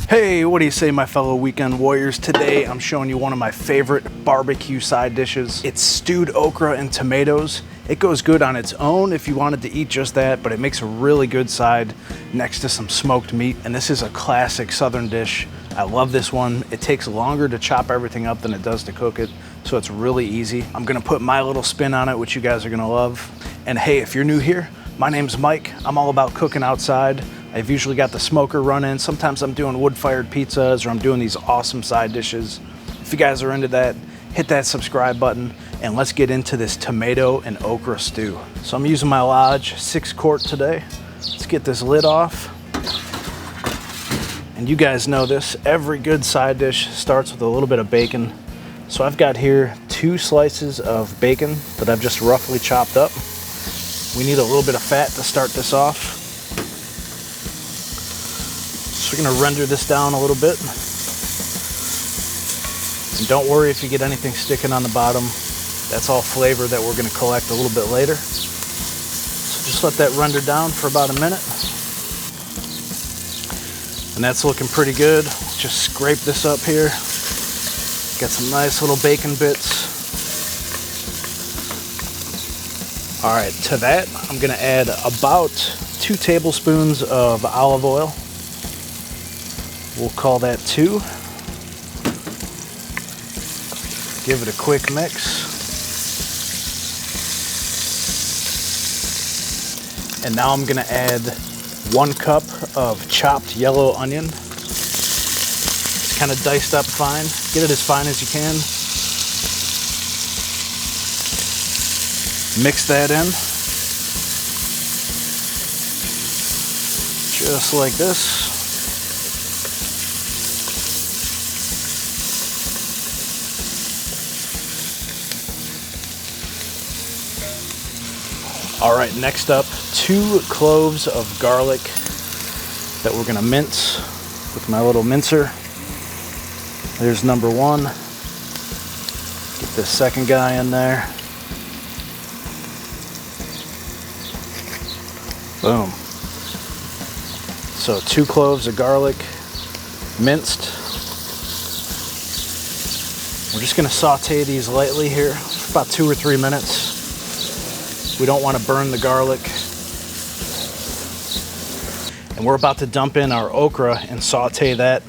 Hey, what do you say, my fellow weekend warriors? Today I'm showing you one of my favorite barbecue side dishes. It's stewed okra and tomatoes. It goes good on its own if you wanted to eat just that, but it makes a really good side next to some smoked meat. And this is a classic southern dish. I love this one. It takes longer to chop everything up than it does to cook it, so it's really easy. I'm gonna put my little spin on it, which you guys are gonna love. And hey, if you're new here, my name's Mike. I'm all about cooking outside. I've usually got the smoker running. Sometimes I'm doing wood-fired pizzas or I'm doing these awesome side dishes. If you guys are into that, hit that subscribe button and let's get into this tomato and okra stew. So I'm using my Lodge 6-quart today. Let's get this lid off. And you guys know this, every good side dish starts with a little bit of bacon. So I've got here 2 slices of bacon that I've just roughly chopped up. We need a little bit of fat to start this off. So we're gonna render this down a little bit. And don't worry if you get anything sticking on the bottom. That's all flavor that we're gonna collect a little bit later. So just let that render down for about a minute. And that's looking pretty good. Just scrape this up here. Got some nice little bacon bits. All right, to that, I'm gonna add about 2 tablespoons of olive oil. We'll call that 2. Give it a quick mix. And now I'm gonna add 1 cup of chopped yellow onion. It's kind of diced up fine. Get it as fine as you can. Mix that in. Just like this. All right, next up, 2 cloves of garlic that we're gonna mince with my little mincer. There's number 1. Get this second guy in there. Boom. So 2 cloves of garlic, minced. We're just gonna saute these lightly here for about 2 or 3 minutes. We don't want to burn the garlic. And we're about to dump in our okra and saute that.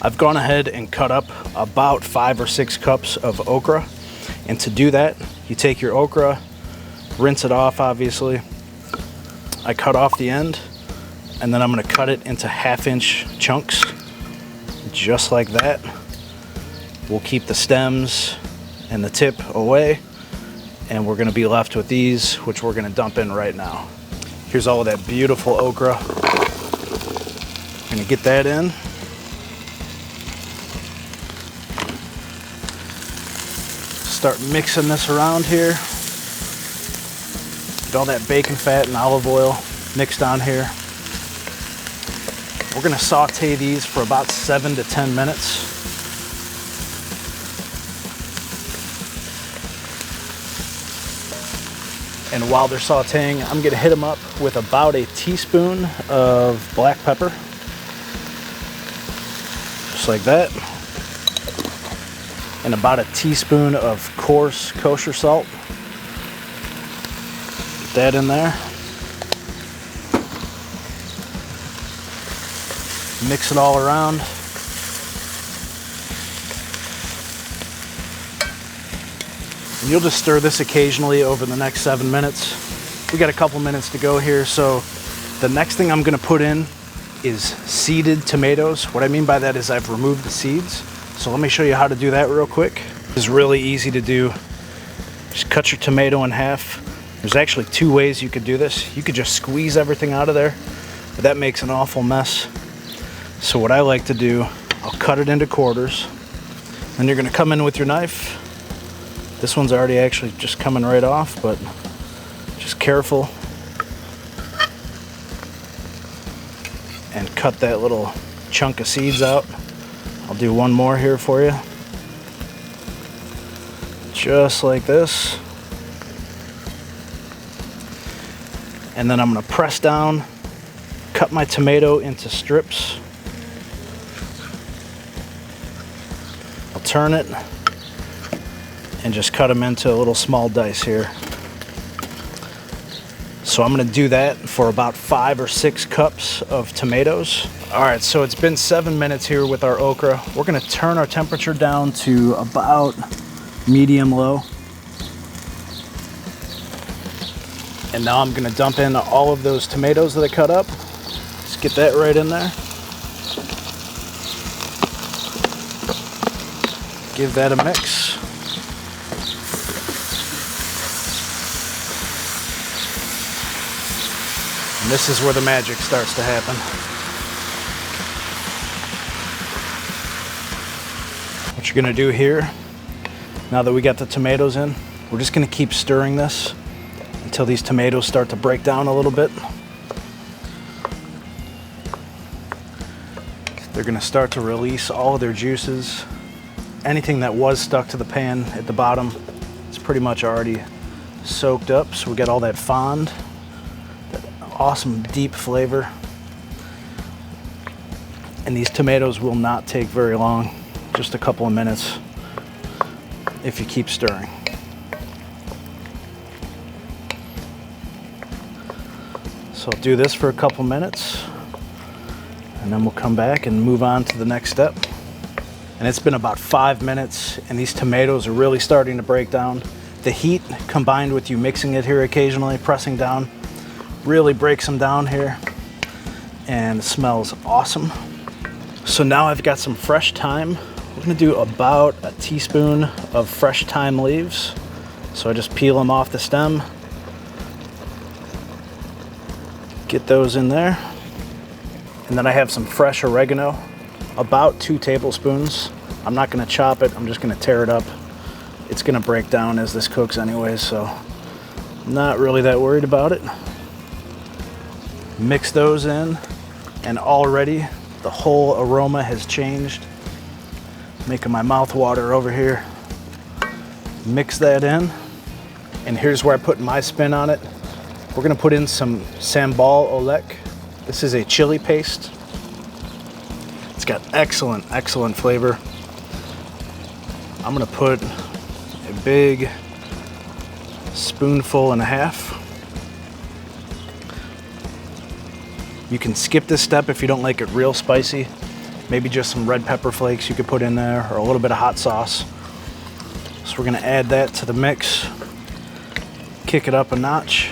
I've gone ahead and cut up about 5 or 6 cups of okra. And to do that, you take your okra, rinse it off obviously. I cut off the end, and then I'm gonna cut it into 1/2-inch chunks, just like that. We'll keep the stems and the tip away. And we're gonna be left with these, which we're gonna dump in right now. Here's all of that beautiful okra. Gonna get that in. Start mixing this around here. Get all that bacon fat and olive oil mixed on here. We're gonna saute these for about 7 to 10 minutes. And while they're sauteing, I'm gonna hit them up with about a teaspoon of black pepper. Just like that. And about a teaspoon of coarse kosher salt. Get that in there. Mix it all around. And you'll just stir this occasionally over the next 7 minutes. We got a couple minutes to go here, so the next thing I'm gonna put in is seeded tomatoes. What I mean by that is I've removed the seeds. So let me show you how to do that real quick. It's really easy to do. Just cut your tomato in half. There's actually 2 ways you could do this. You could just squeeze everything out of there, but that makes an awful mess. So what I like to do, I'll cut it into quarters. Then you're gonna come in with your knife. This one's already actually just coming right off, but just careful. And cut that little chunk of seeds out. I'll do one more here for you. Just like this. And then I'm gonna press down, cut my tomato into strips. I'll turn it and just cut them into a little small dice here. So I'm gonna do that for about 5 or 6 cups of tomatoes. All right, so it's been 7 minutes here with our okra. We're gonna turn our temperature down to about medium-low. And now I'm gonna dump in all of those tomatoes that I cut up. Just get that right in there. Give that a mix. And this is where the magic starts to happen. What you're gonna do here, now that we got the tomatoes in, we're just gonna keep stirring this until these tomatoes start to break down a little bit. They're gonna start to release all of their juices. Anything that was stuck to the pan at the bottom is pretty much already soaked up, so we got all that fond, that awesome deep flavor. And these tomatoes will not take very long, just a couple of minutes if you keep stirring. So I'll do this for a couple minutes and then we'll come back and move on to the next step. And it's been about 5 minutes and these tomatoes are really starting to break down. The heat combined with you mixing it here occasionally, pressing down, really breaks them down here and it smells awesome. So now I've got some fresh thyme. We're gonna do about a teaspoon of fresh thyme leaves. So I just peel them off the stem. Get those in there. And then I have some fresh oregano, about 2 tablespoons. I'm not gonna chop it, I'm just gonna tear it up. It's gonna break down as this cooks anyway, so I'm not really that worried about it. Mix those in, and already the whole aroma has changed. Making my mouth water over here. Mix that in, and here's where I put my spin on it. We're gonna put in some Sambal Olek. This is a chili paste. It's got excellent, excellent flavor. I'm gonna put a big spoonful and a half. You can skip this step if you don't like it real spicy. Maybe just some red pepper flakes you could put in there, or a little bit of hot sauce. So we're gonna add that to the mix, kick it up a notch.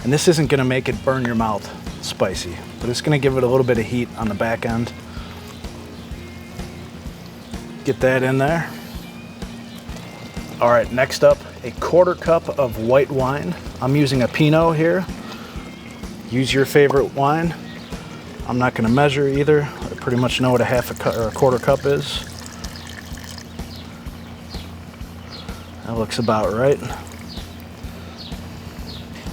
And this isn't gonna make it burn your mouth spicy, but it's gonna give it a little bit of heat on the back end. Get that in there. All right, next up, a 1/4 cup of white wine. I'm using a Pinot here. Use your favorite wine. I'm not gonna measure either. I pretty much know what a half a cup or a 1/4 cup is. That looks about right.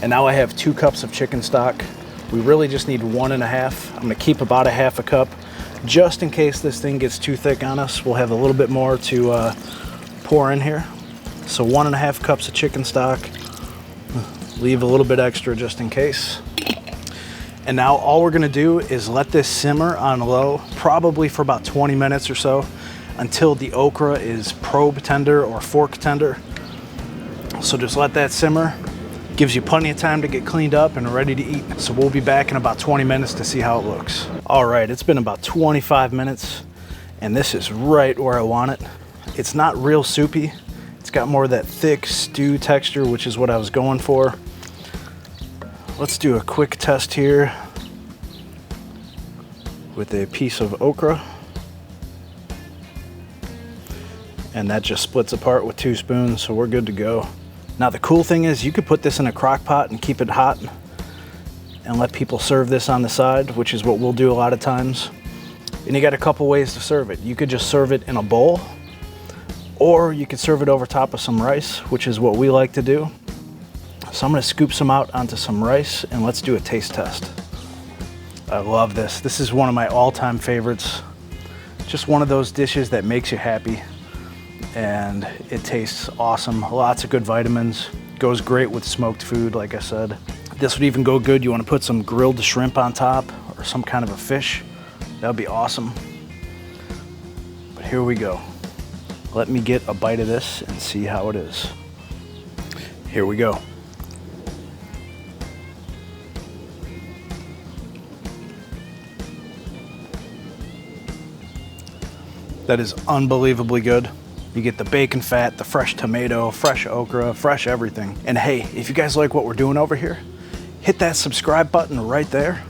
And now I have 2 cups of chicken stock. We really just need 1 1/2. I'm gonna keep about a half a cup just in case this thing gets too thick on us. We'll have a little bit more to pour in here. So 1 1/2 cups of chicken stock. Leave a little bit extra just in case. And now all we're gonna do is let this simmer on low, probably for about 20 minutes or so, until the okra is probe tender or fork tender. So just let that simmer. Gives you plenty of time to get cleaned up and ready to eat. So we'll be back in about 20 minutes to see how it looks. All right, it's been about 25 minutes and this is right where I want it. It's not real soupy. It's got more of that thick stew texture, which is what I was going for. Let's do a quick test here with a piece of okra. And that just splits apart with 2 spoons, so we're good to go. Now the cool thing is you could put this in a crock pot and keep it hot and let people serve this on the side, which is what we'll do a lot of times. And you got a couple ways to serve it. You could just serve it in a bowl, or you could serve it over top of some rice, which is what we like to do. So I'm gonna scoop some out onto some rice and let's do a taste test. I love this. This is one of my all-time favorites. Just one of those dishes that makes you happy. and it tastes awesome. Lots of good vitamins. Goes great with smoked food, like I said. This would even go good. You want to put some grilled shrimp on top or some kind of a fish. That would be awesome. But here we go. Let me get a bite of this and see how it is. Here we go. That is unbelievably good. You get the bacon fat, the fresh tomato, fresh okra, fresh everything. And hey, if you guys like what we're doing over here, hit that subscribe button right there.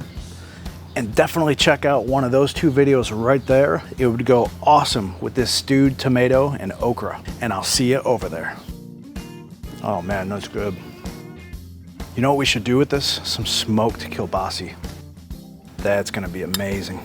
And definitely check out one of those 2 videos right there. It would go awesome with this stewed tomato and okra. And I'll see you over there. Oh man, that's good. You know what we should do with this? Some smoked kielbasa. That's gonna be amazing.